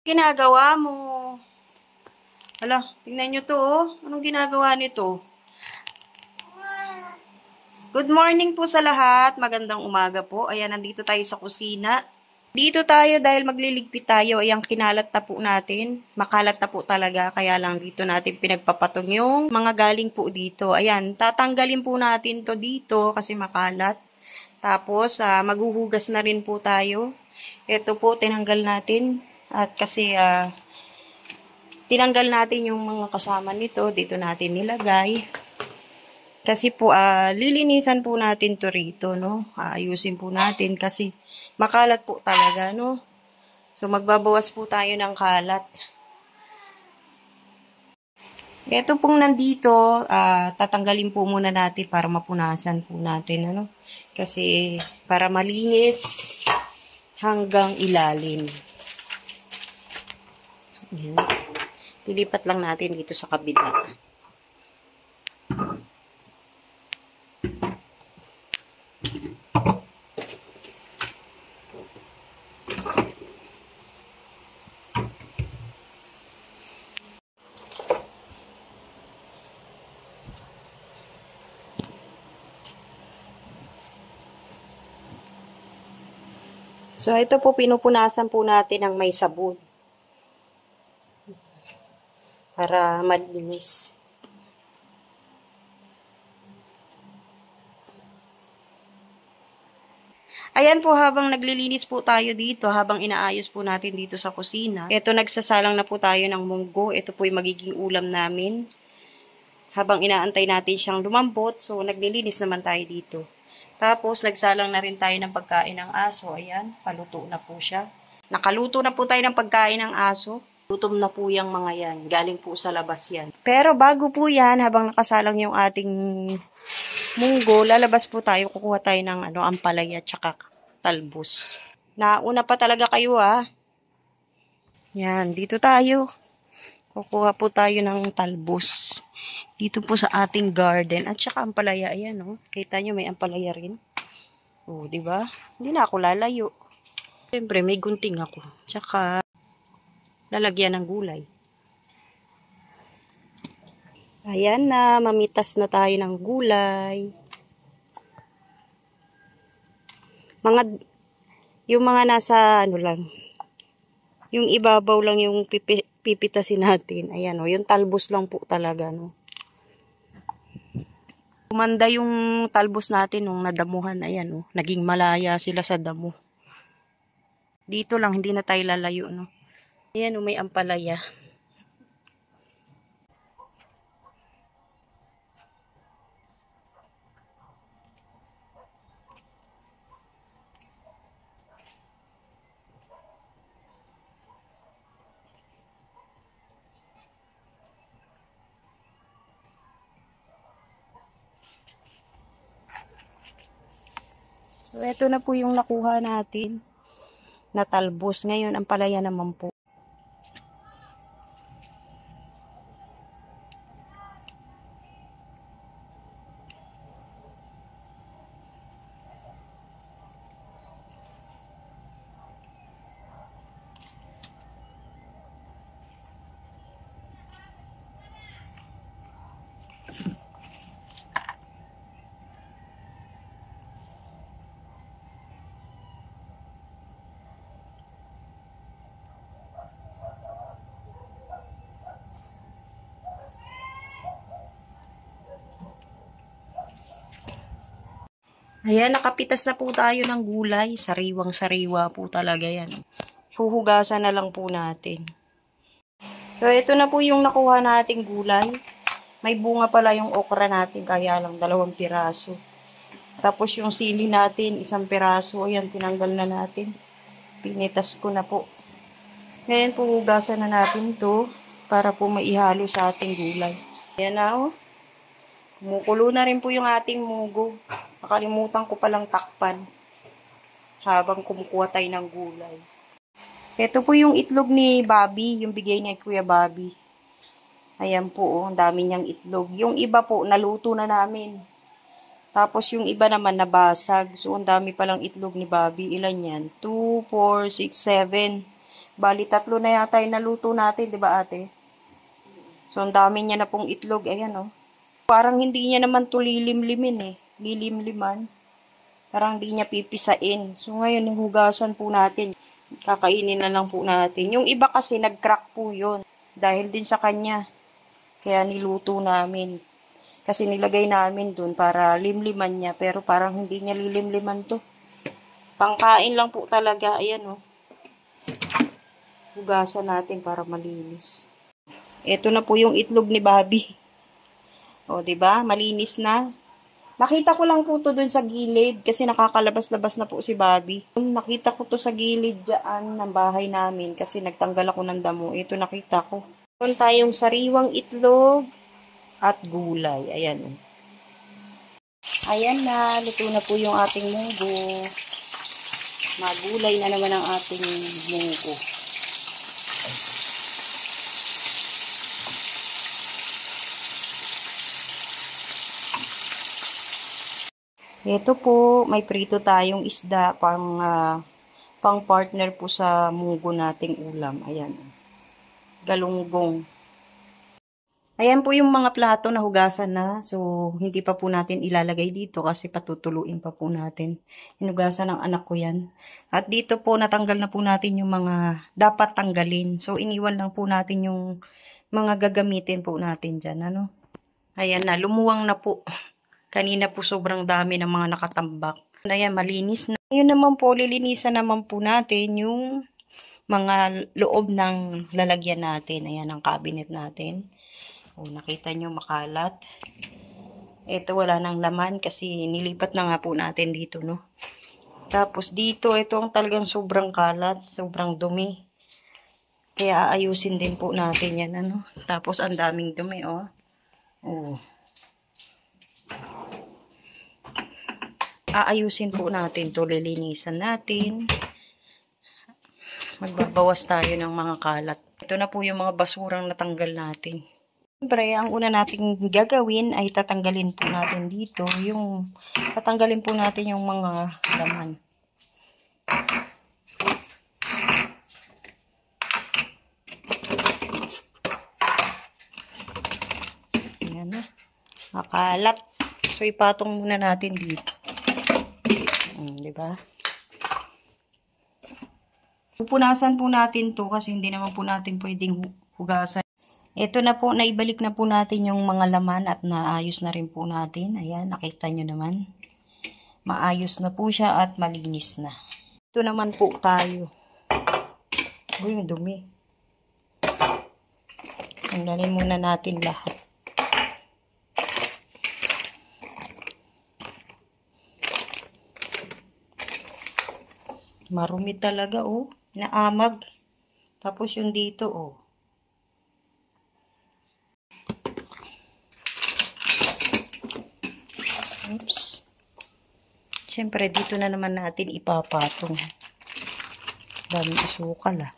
Ginagawa mo? Hala, tingnan nyo to, oh. Anong ginagawa nito? Good morning po sa lahat. Magandang umaga po. Ayan, nandito tayo sa kusina. Dito tayo dahil magliligpit tayo. Ayan, kinalat na po natin. Makalat na po talaga. Kaya lang dito natin pinagpapatong yung mga galing po dito. Ayan, tatanggalin po natin to dito kasi makalat. Tapos, maghuhugas na rin po tayo. Ito po, tinanggal natin. At kasi, tinanggal natin yung mga kasama nito. Dito natin nilagay. Kasi po, lilinisan po natin to rito, no? Ayusin po natin kasi makalat po talaga, no? So, magbabawas po tayo ng kalat. Ito pong nandito, tatanggalin po muna natin para mapunasan po natin, ano? Kasi, para malinis hanggang ilalim. Ayan. Tilipat lang natin dito sa kabila. So, ito po, pinupunasan po natin ng may sabon. Para malinis. Ayan po, habang naglilinis po tayo dito, habang inaayos po natin dito sa kusina. Ito, nagsasalang na po tayo ng munggo. Ito po yung magiging ulam namin. Habang inaantay natin siyang lumambot, so naglilinis naman tayo dito. Tapos, nagsalang na rin tayo ng pagkain ng aso. Ayan, paluto na po siya. Nakaluto na po tayo ng pagkain ng aso. Gutom na po yung mga yan. Galing po sa labas yan. Pero bago po yan, habang nakasalang yung ating munggo, lalabas po tayo. Kukuha tayo ng ampalaya tsaka talbos. Nauna pa talaga kayo, Yan, dito tayo. Kukuha po tayo ng talbos. Dito po sa ating garden. At saka ampalaya, ayan, Kita nyo, may ampalaya rin. Di ba? Hindi na ako lalayo. Siyempre, may gunting ako. Tsaka, lalagyan ng gulay. Ayan na, mamitas na tayo ng gulay. Yung mga nasa, lang, yung ibabaw lang yung pipitasin natin. Ayan, yung talbos lang po talaga, Kumanda yung talbos natin nung nadamuhan. Ayan, naging malaya sila sa damo. Dito lang, hindi na tayo lalayo, Ayan, may ampalaya. So, ito na po yung nakuha natin na talbos. Ngayon, ang palaya naman po. Ayan, nakapitas na po tayo ng gulay. Sariwang-sariwa po talaga yan. Huhugasan na lang po natin. So, ito na po yung nakuha nating gulay. May bunga pala yung okra natin, kaya lang 2 piraso. Tapos yung sili natin, 1 piraso. Ayan, tinanggal na natin. Pinitas ko na po. Ngayon, huhugasan na natin to para po maihalo sa ating gulay. Ayan na, Kumukulo na rin po yung ating munggo. Nakalimutan ko palang takpan habang kumukuha tayo ng gulay. Ito po yung itlog ni Bobby, yung bigay ni Kuya Bobby. Ayan po, ang dami niyang itlog. Yung iba po, naluto na namin. Tapos yung iba naman nabasag. So, ang dami palang itlog ni Bobby. Ilan yan? 2, 4, 6, 7. Bali, 3 na yata yung naluto natin, di ba ate? So, ang dami niya na pong itlog. Ayan, oh. Parang hindi niya naman to lilimlimin eh. Lilimliman. Parang hindi niya pipisain. So, ngayon, hugasan po natin. Kakainin na lang po natin. Yung iba kasi, nag-crack po yun. Dahil din sa kanya. Kaya niluto namin. Kasi nilagay namin dun para limliman niya. Pero parang hindi niya lilimliman to. Pangkain lang po talaga. Ayan, oh. Hugasan natin para malinis. Ito na po yung itlog ni Bobby. O, diba? Malinis na. Nakita ko lang po to dun sa gilid kasi nakakalabas-labas na po si Bobby. Nakita ko to sa gilid dyan ng bahay namin kasi nagtanggal ako ng damo. Ito nakita ko. Meron tayong sariwang itlog at gulay. Ayan. Ayan na. Luto na po yung ating munggo. Magulay na naman ang ating munggo. Ito po, may prito tayong isda pang partner po sa munggo nating ulam. Ayan. Galunggong. Ayan po yung mga plato na hugasan na. So, hindi pa po natin ilalagay dito kasi patutuluin pa po natin. Hinugasan ng anak ko yan. At dito po, natanggal na po natin yung mga dapat tanggalin. So, iniwan lang po natin yung mga gagamitin po natin dyan. Ano? Ayan na, lumuwang na po. Kanina po sobrang dami ng mga nakatambak. Ayan, malinis na. Ngayon naman po, lilinisan naman po natin yung mga loob ng lalagyan natin. Ayan, ang cabinet natin. O, nakita nyo makalat. Ito wala nang laman kasi nilipat na nga po natin dito, no? Tapos dito, ito ang talagang sobrang kalat, sobrang dumi. Kaya aayusin din po natin yan, ano? Tapos ang daming dumi, oh. Oh. Aayusin po natin to, lilinisan natin. Magbabawas tayo ng mga kalat. Ito na po yung mga basurang natanggal natin. Siyempre, ang una nating gagawin ay tatanggalin po natin dito tatanggalin po natin yung mga laman. Ayan na. Makalat. So, ipatong muna natin dito. Diba? Pupunasan po natin to kasi hindi naman po natin pwedeng hugasan. Ito na po, naibalik na po natin yung mga laman at naayos na rin po natin. Ayan, nakita nyo naman. Maayos na po siya at malinis na. Ito naman po tayo. Uy, yung dumi. Tanggalin muna natin lahat. Marumi talaga, oh. Naamag. Tapos yung dito, oh. Oops. Siyempre, dito na naman natin ipapatong. Daming asukal, ah.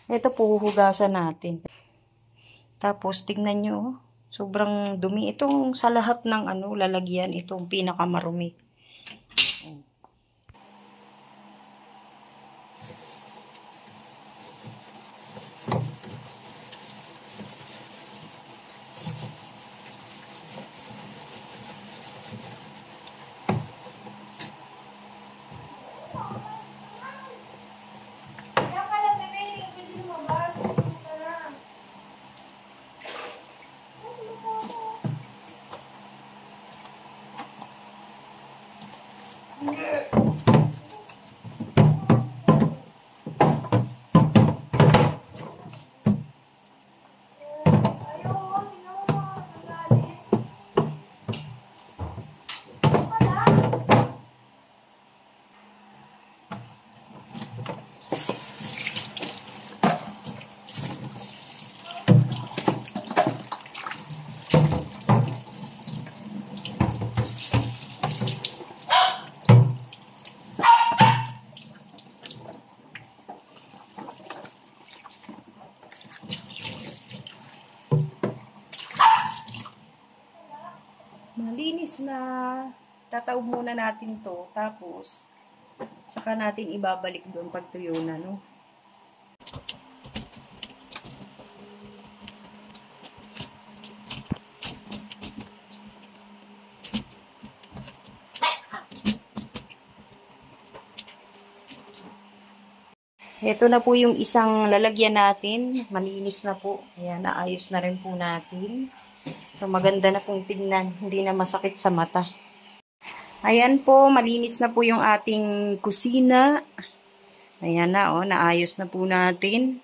Ito po, hugasan natin. Tapos, tignan nyo, oh, sobrang dumi. Itong sa lahat ng lalagyan, itong pinakamarumi. malinis na tataob muna natin to. Tapos, saka natin ibabalik doon pag tuyo na, no? Ito na po yung isang lalagyan natin. Malinis na po. Ayan, naayos na rin po natin. So, maganda na pong tingnan. Hindi na masakit sa mata. Ayan po, malinis na po yung ating kusina. Ayan na, oh, naayos na po natin.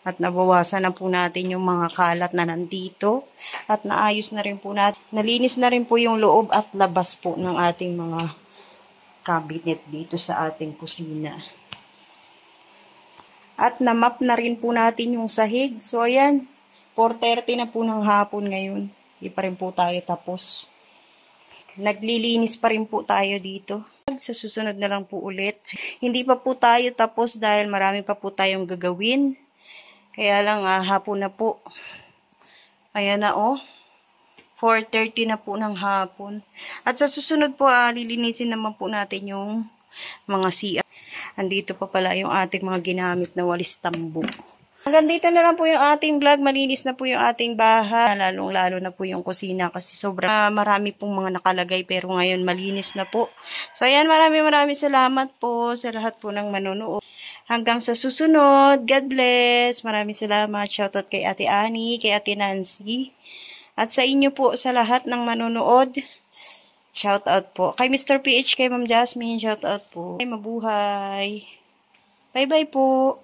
At nabawasan na po natin yung mga kalat na nandito. At naayos na rin po natin. Nalinis na rin po yung loob at labas po ng ating mga cabinet dito sa ating kusina. At na-map na rin po natin yung sahig. So, ayan. 4:30 na po ng hapon ngayon. Hindi pa rin po tayo tapos. Naglilinis pa rin po tayo dito. Sa susunod na lang po ulit. Hindi pa po tayo tapos dahil marami pa po tayong gagawin. Kaya lang, hapon na po. Ayan na, oh. 4:30 na po ng hapon. At sa susunod po, lilinisin naman po natin yung mga CR. Andito pa pala yung ating mga ginamit na walis tambo. Hanggang dito na lang po yung ating vlog. Malinis na po yung ating bahay. Lalong-lalo na po yung kusina kasi sobrang marami pong mga nakalagay pero ngayon malinis na po. So ayan, maraming salamat po sa lahat po ng manonood. Hanggang sa susunod. God bless. Maraming salamat. Shoutout kay Ate Annie, kay Ate Nancy. At sa inyo po sa lahat ng manonood. Shoutout po. Kay Mr. PH, kay Ma'am Jasmine, shoutout po. Mabuhay. Bye-bye po.